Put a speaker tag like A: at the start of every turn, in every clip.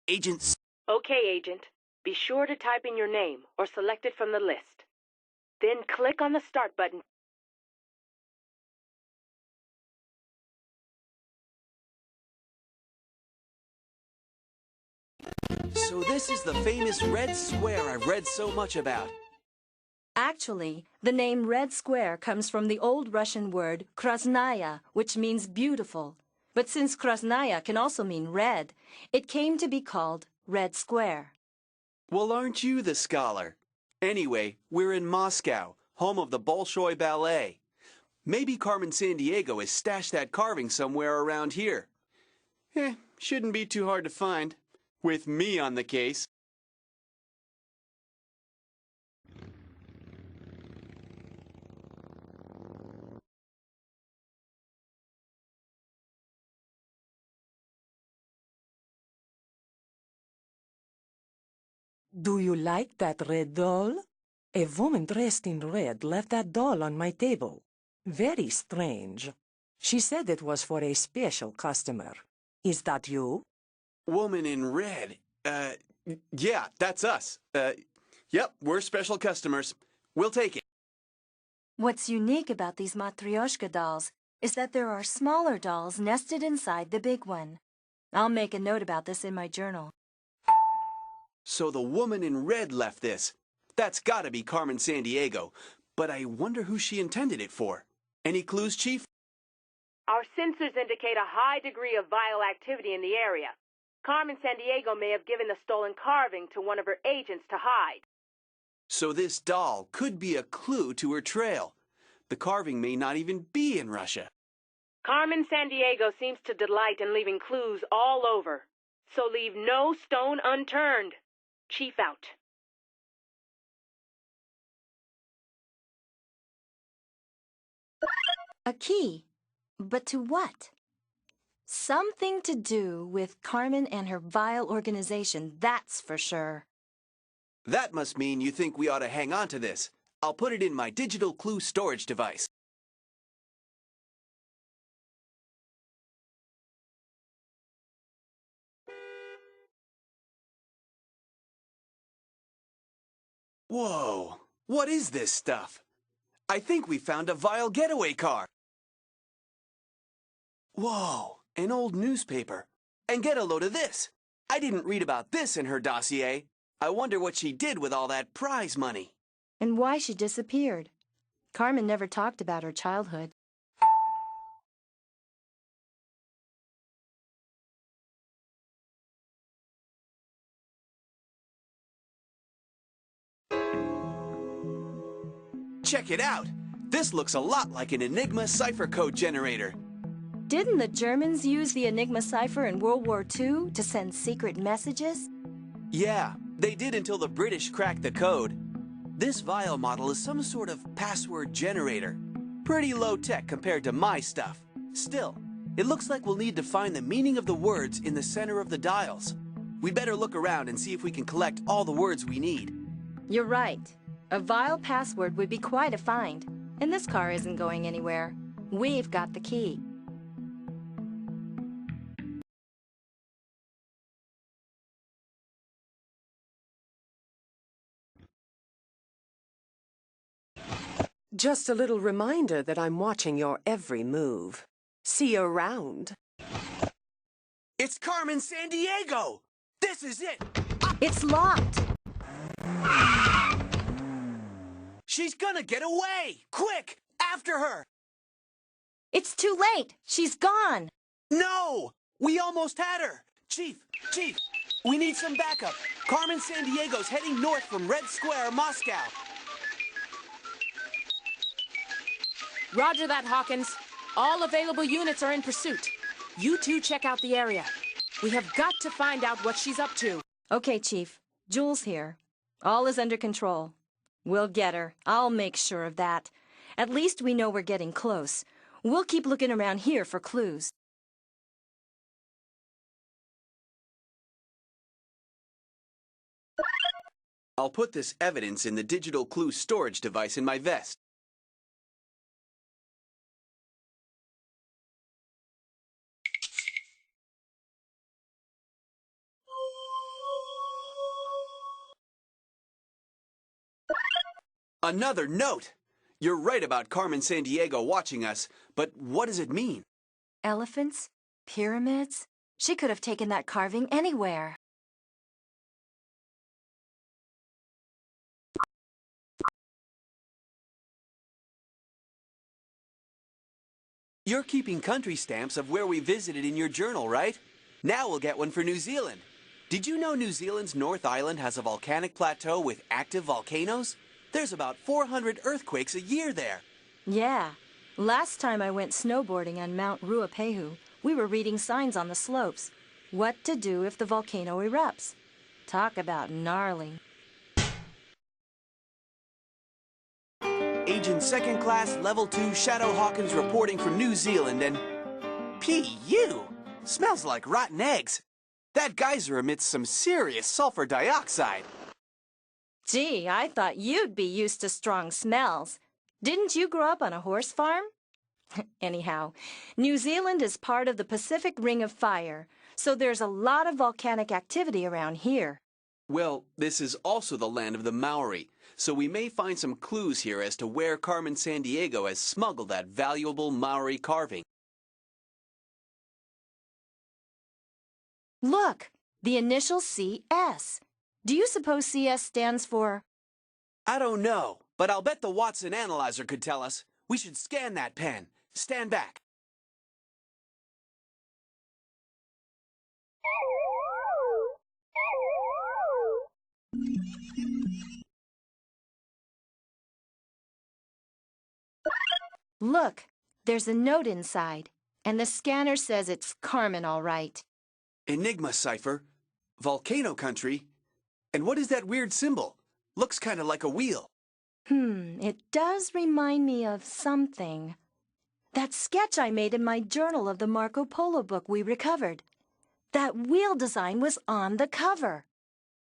A: Agent...
B: Okay, Agent. Be sure to type in your name or select it from the list. Then click on the Start button.
A: So this is the famous Red Square I've read so much about.
C: Actually, the name Red Square comes from the old Russian word krasnaya, which means beautiful. But since krasnaya can also mean red, it came to be called Red Square.
A: Well, aren't you the scholar? Anyway, we're in Moscow, home of the Bolshoi Ballet. Maybe Carmen Sandiego has stashed that carving somewhere around here. Shouldn't be too hard to find. With me on the case.
D: Do you like that red doll? A woman dressed in red left that doll on my table. Very strange. She said it was for a special customer. Is that you?
A: Woman in red. Yeah, that's us. Yep, we're special customers. We'll take it.
C: What's unique about these Matryoshka dolls is that there are smaller dolls nested inside the big one. I'll make a note about this in my journal.
A: So the woman in red left this. That's gotta be Carmen Sandiego. But I wonder who she intended it for. Any clues, Chief?
B: Our sensors indicate a high degree of vile activity in the area. Carmen Sandiego may have given the stolen carving to one of her agents to hide.
A: So this doll could be a clue to her trail. The carving may not even be in Russia.
B: Carmen Sandiego seems to delight in leaving clues all over. So leave no stone unturned. Chief out.
C: A key. But to what? Something to do with Carmen and her vile organization, that's for sure.
A: That must mean you think we ought to hang on to this. I'll put it in my digital clue storage device. Whoa, what is this stuff? I think we found a vile getaway car. Whoa, an old newspaper. And get a load of this. I didn't read about this in her dossier. I wonder what she did with all that prize money.
C: And why she disappeared. Carmen never talked about her childhood.
A: Check it out. This looks a lot like an Enigma cipher code generator.
C: Didn't the Germans use the Enigma cipher in World War II to send secret messages?
A: Yeah, they did until the British cracked the code. This vial model is some sort of password generator. Pretty low-tech compared to my stuff. Still, it looks like we'll need to find the meaning of the words in the center of the dials. We better look around and see if we can collect all the words we need.
C: You're right. A vile password would be quite a find. And this car isn't going anywhere. We've got the key.
D: Just a little reminder that I'm watching your every move. See you around.
A: It's Carmen Sandiego! This is it!
C: It's locked!
A: She's gonna get away! Quick! After her!
C: It's too late! She's gone!
A: No! We almost had her! Chief! We need some backup. Carmen Sandiego's heading north from Red Square, Moscow.
E: Roger that, Hawkins. All available units are in pursuit. You two check out the area. We have got to find out what she's up to.
C: Okay, Chief. Jules here. All is under control. We'll get her. I'll make sure of that. At least we know we're getting close. We'll keep looking around here for clues.
A: I'll put this evidence in the digital clue storage device in my vest. Another note! You're right about Carmen Sandiego watching us, but what does it mean?
C: Elephants? Pyramids? She could have taken that carving anywhere.
A: You're keeping country stamps of where we visited in your journal, right? Now we'll get one for New Zealand. Did you know New Zealand's North Island has a volcanic plateau with active volcanoes? There's about 400 earthquakes a year there.
C: Yeah. Last time I went snowboarding on Mount Ruapehu, we were reading signs on the slopes. What to do if the volcano erupts. Talk about gnarly.
A: Agent Second Class Level 2 Shadow Hawkins reporting from New Zealand and... P.U. Smells like rotten eggs. That geyser emits some serious sulfur dioxide.
C: Gee, I thought you'd be used to strong smells. Didn't you grow up on a horse farm? Anyhow, New Zealand is part of the Pacific Ring of Fire, so there's a lot of volcanic activity around here.
A: Well, this is also the land of the Maori, so we may find some clues here as to where Carmen Sandiego has smuggled that valuable Maori carving.
C: Look, the initial CS. Do you suppose CS stands for...
A: I don't know, but I'll bet the Watson analyzer could tell us. We should scan that pen. Stand back.
C: Look, there's a note inside, and the scanner says it's Carmen all right.
A: Enigma cipher, volcano country, and what is that weird symbol? Looks kind of like a wheel.
C: It does remind me of something. That sketch I made in my journal of the Marco Polo book we recovered. That wheel design was on the cover.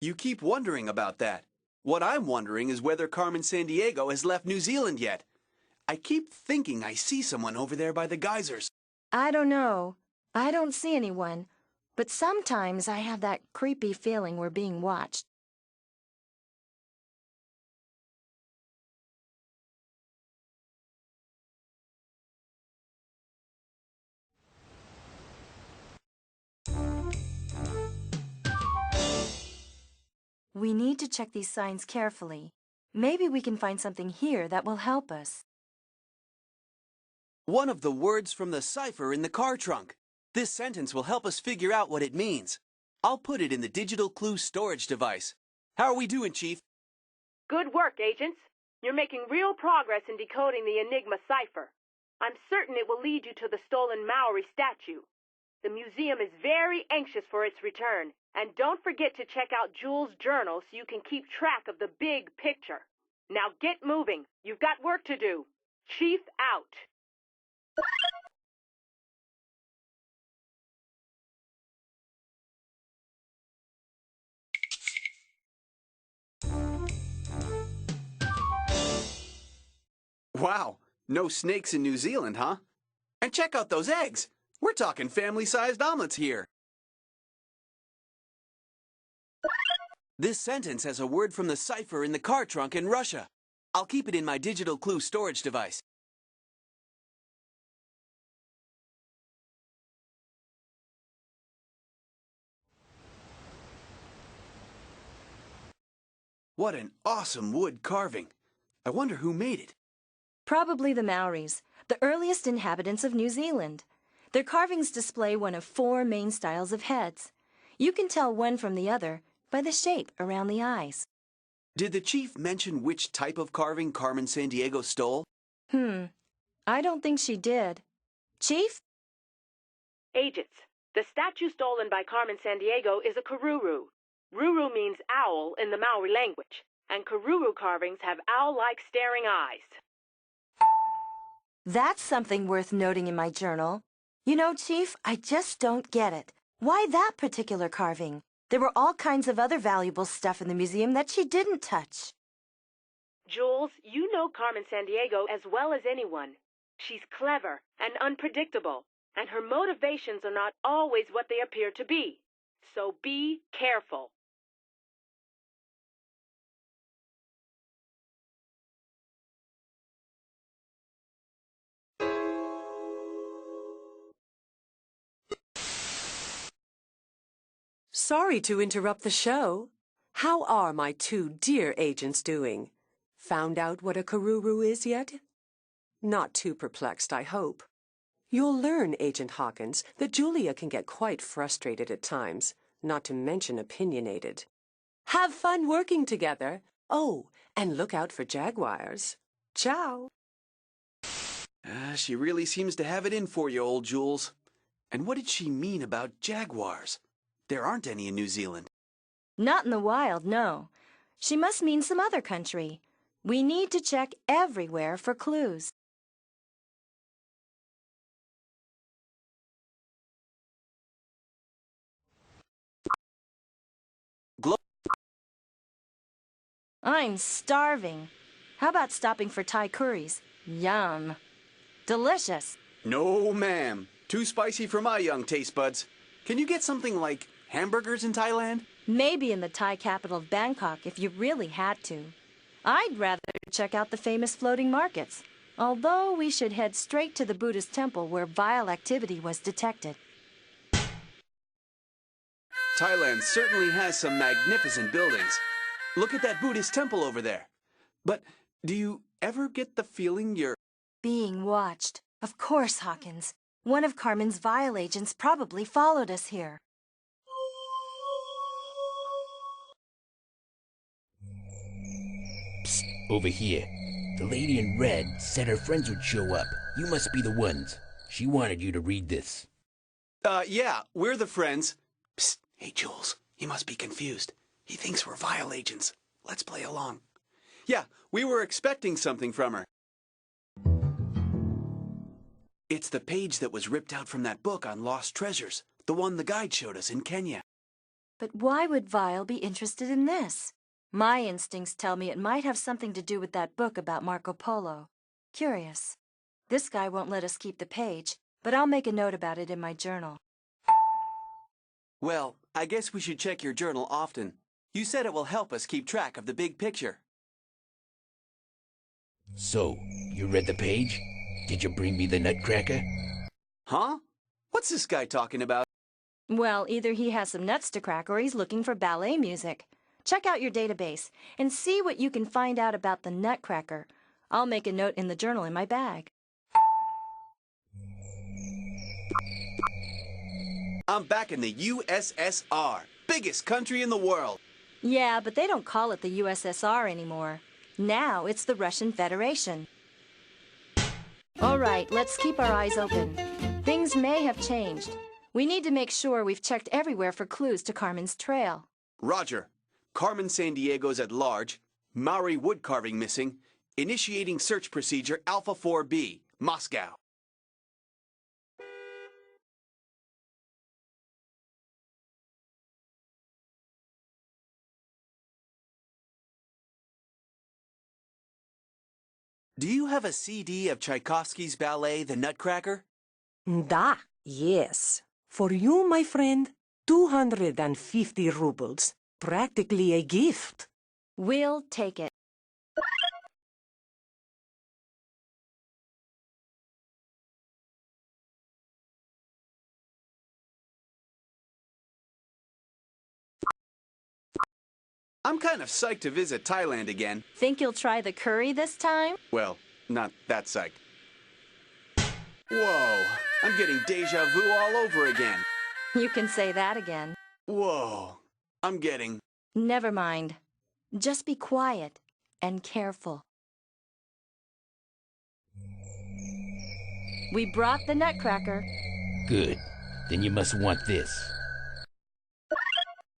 A: You keep wondering about that. What I'm wondering is whether Carmen Sandiego has left New Zealand yet. I keep thinking I see someone over there by the geysers.
C: I don't know. I don't see anyone. But sometimes I have that creepy feeling we're being watched. We need to check these signs carefully. Maybe we can find something here that will help us.
A: One of the words from the cipher in the car trunk. This sentence will help us figure out what it means. I'll put it in the digital clue storage device. How are we doing, Chief?
B: Good work, agents. You're making real progress in decoding the Enigma cipher. I'm certain it will lead you to the stolen Maori statue. The museum is very anxious for its return, and don't forget to check out Jules' journal so you can keep track of the big picture. Now get moving. You've got work to do. Chief out.
A: Wow, no snakes in New Zealand, huh? And check out those eggs. We're talking family-sized omelets here. This sentence has a word from the cipher in the car trunk in Russia. I'll keep it in my digital clue storage device. What an awesome wood carving. I wonder who made it.
C: Probably the Maoris, the earliest inhabitants of New Zealand. Their carvings display one of 4 main styles of heads. You can tell one from the other by the shape around the eyes.
A: Did the chief mention which type of carving Carmen Sandiego stole?
C: I don't think she did. Chief?
B: Agents, the statue stolen by Carmen Sandiego is a karuru. Ruru means owl in the Maori language, and karuru carvings have owl-like staring eyes.
C: That's something worth noting in my journal. You know, Chief, I just don't get it. Why that particular carving? There were all kinds of other valuable stuff in the museum that she didn't touch.
B: Jules, you know Carmen Sandiego as well as anyone. She's clever and unpredictable, and her motivations are not always what they appear to be. So be careful.
D: Sorry to interrupt the show. How are my two dear agents doing? Found out what a karuru is yet? Not too perplexed, I hope. You'll learn, Agent Hawkins, that Julia can get quite frustrated at times, not to mention opinionated. Have fun working together. Oh, and look out for jaguars. Ciao.
A: She really seems to have it in for you, old Jules. And what did she mean about jaguars? There aren't any in New Zealand.
C: Not in the wild, no. She must mean some other country. We need to check everywhere for clues. I'm starving. How about stopping for Thai curries? Yum. Delicious.
A: No, ma'am. Too spicy for my young taste buds. Can you get something like hamburgers in Thailand?
C: Maybe in the Thai capital of Bangkok if you really had to. I'd rather check out the famous floating markets, although we should head straight to the Buddhist temple where vile activity was detected.
A: Thailand certainly has some magnificent buildings. Look at that Buddhist temple over there. But do you ever get the feeling you're
C: Being watched. Of course, Hawkins. One of Carmen's vile agents probably followed us here.
F: Psst, over here. The lady in red said her friends would show up. You must be the ones. She wanted you to read this.
A: Yeah, we're the friends. Psst, hey, Jules, he must be confused. He thinks we're vile agents. Let's play along. Yeah, we were expecting something from her. It's the page that was ripped out from that book on lost treasures, the one the guide showed us in Kenya.
C: But why would Vile be interested in this? My instincts tell me it might have something to do with that book about Marco Polo. Curious. This guy won't let us keep the page, but I'll make a note about it in my journal.
A: Well, I guess we should check your journal often. You said it will help us keep track of the big picture.
F: So, you read the page? Did you bring me the nutcracker?
A: Huh? What's this guy talking about?
C: Well, either he has some nuts to crack or he's looking for ballet music. Check out your database and see what you can find out about the nutcracker. I'll make a note in the journal in my bag.
A: I'm back in the USSR, biggest country in the world.
C: Yeah, but they don't call it the USSR anymore. Now it's the Russian Federation. All right, let's keep our eyes open. Things may have changed. We need to make sure we've checked everywhere for clues to Carmen's trail.
A: Roger. Carmen Sandiego's at large. Maori wood carving missing. Initiating search procedure Alpha 4B, Moscow. Do you have a CD of Tchaikovsky's ballet, The Nutcracker?
D: Da, yes. For you, my friend, 250 rubles. Practically a gift.
C: We'll take it.
A: I'm kind of psyched to visit Thailand again.
C: Think you'll try the curry this time?
A: Well, not that psyched. Whoa, I'm getting deja vu all over again.
C: You can say that again.
A: Whoa, I'm getting...
C: Never mind. Just be quiet and careful. We brought the nutcracker.
F: Good. Then you must want this.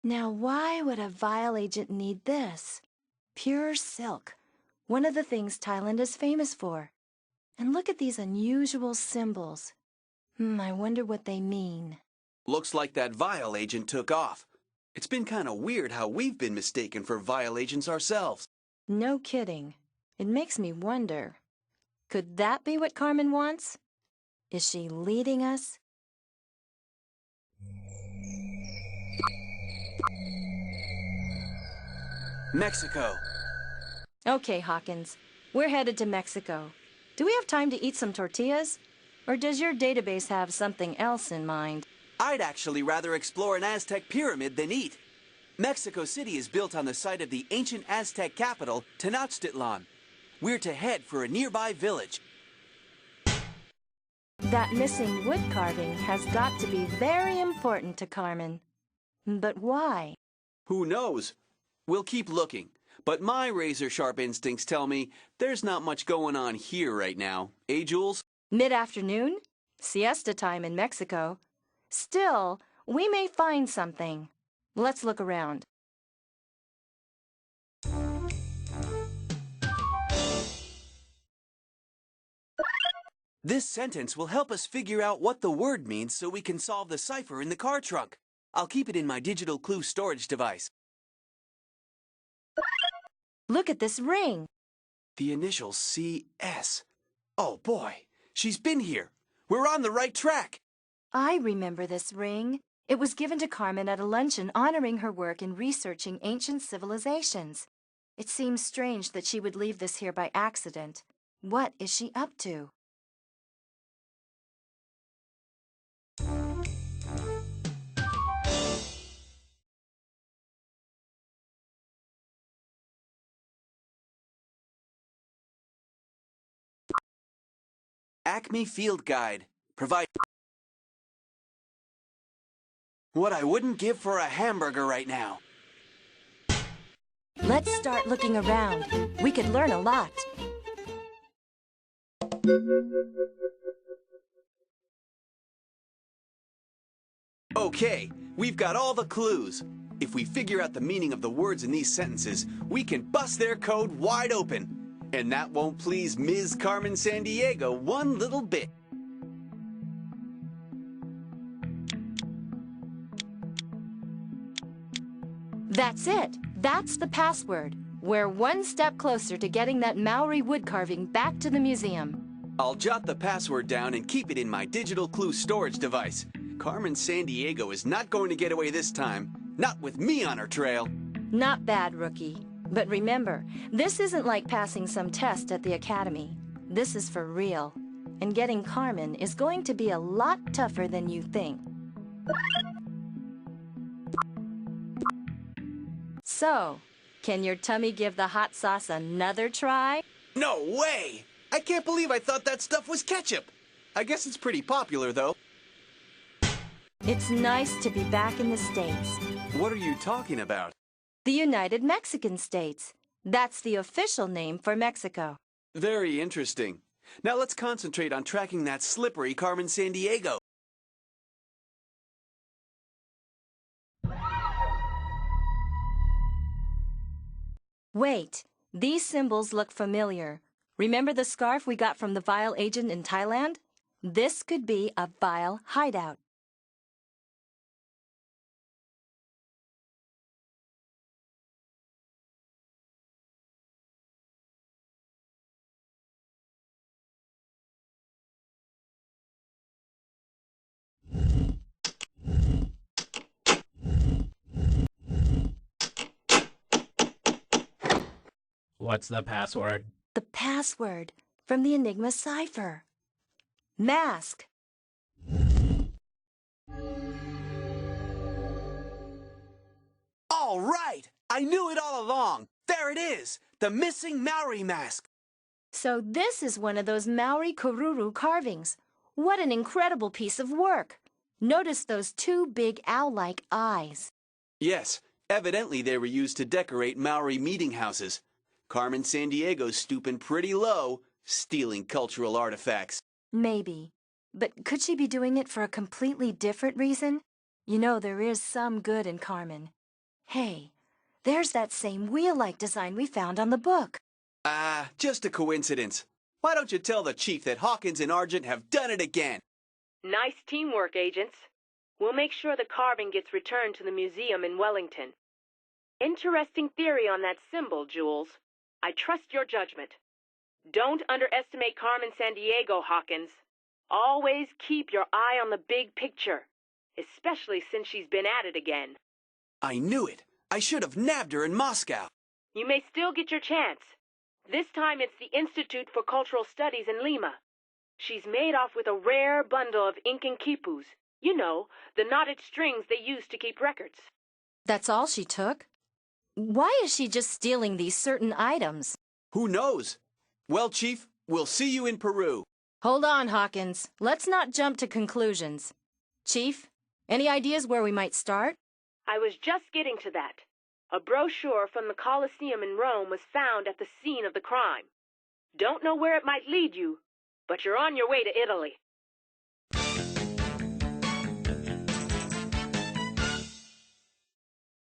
C: Now, why would a vile agent need this? Pure silk. One of the things Thailand is famous for. And look at these unusual symbols. I wonder what they mean.
A: Looks like that vile agent took off. It's been kind of weird how we've been mistaken for vile agents ourselves.
C: No kidding. It makes me wonder. Could that be what Carmen wants? Is she leading us?
A: Mexico.
C: Okay, Hawkins. We're headed to Mexico. Do we have time to eat some tortillas? Or does your database have something else in mind?
A: I'd actually rather explore an Aztec pyramid than eat. Mexico City is built on the site of the ancient Aztec capital, Tenochtitlan. We're to head for a nearby village.
C: That missing wood carving has got to be very important to Carmen. But why?
A: Who knows? We'll keep looking. But my razor-sharp instincts tell me there's not much going on here right now. Eh, Jules?
C: Mid-afternoon? Siesta time in Mexico. Still, we may find something. Let's look around.
A: This sentence will help us figure out what the word means so we can solve the cipher in the car trunk. I'll keep it in my digital clue storage device.
C: Look at this ring.
A: The initials CS. Oh boy, she's been here. We're on the right track.
C: I remember this ring. It was given to Carmen at a luncheon honoring her work in researching ancient civilizations. It seems strange that she would leave this here by accident. What is she up to?
A: Acme Field Guide. Provide what I wouldn't give for a hamburger right now.
C: Let's start looking around. We could learn a lot.
A: Okay, we've got all the clues. If we figure out the meaning of the words in these sentences, we can bust their code wide open. And that won't please Ms. Carmen Sandiego one little bit.
C: That's it. That's the password. We're one step closer to getting that Maori wood carving back to the museum.
A: I'll jot the password down and keep it in my digital clue storage device. Carmen Sandiego is not going to get away this time. Not with me on her trail.
C: Not bad, rookie. But remember, this isn't like passing some test at the academy. This is for real. And getting Carmen is going to be a lot tougher than you think. So, can your tummy give the hot sauce another try?
A: No way! I can't believe I thought that stuff was ketchup. I guess it's pretty popular, though.
C: It's nice to be back in the States.
A: What are you talking about?
C: The United Mexican States. That's the official name for Mexico.
A: Very interesting. Now let's concentrate on tracking that slippery Carmen Sandiego.
C: Wait, these symbols look familiar. Remember the scarf we got from the Vile agent in Thailand? This could be a Vile hideout.
F: What's the password?
C: The password from the Enigma cipher. Mask.
A: All right! I knew it all along. There it is, the missing Maori mask.
C: So this is one of those Maori Kururu carvings. What an incredible piece of work. Notice those two big owl-like eyes.
A: Yes, evidently they were used to decorate Maori meeting houses. Carmen Sandiego's stooping pretty low, stealing cultural artifacts.
C: Maybe. But could she be doing it for a completely different reason? You know, there is some good in Carmen. Hey, there's that same wheel-like design we found on the book.
A: Just a coincidence. Why don't you tell the chief that Hawkins and Argent have done it again?
B: Nice teamwork, agents. We'll make sure the carving gets returned to the museum in Wellington. Interesting theory on that symbol, Jules. I trust your judgment. Don't underestimate Carmen Sandiego, Hawkins. Always keep your eye on the big picture, especially since she's been at it again.
A: I knew it. I should have nabbed her in Moscow.
B: You may still get your chance. This time it's the Institute for Cultural Studies in Lima. She's made off with a rare bundle of Incan quipus, You know, the knotted strings they use to keep records.
C: That's all she took? Why is she just stealing these certain items?
A: Who knows? Well, Chief, we'll see you in Peru.
C: Hold on, Hawkins. Let's not jump to conclusions. Chief, any ideas where we might start?
B: I was just getting to that. A brochure from the Colosseum in Rome was found at the scene of the crime. Don't know where it might lead you, but you're on your way to Italy.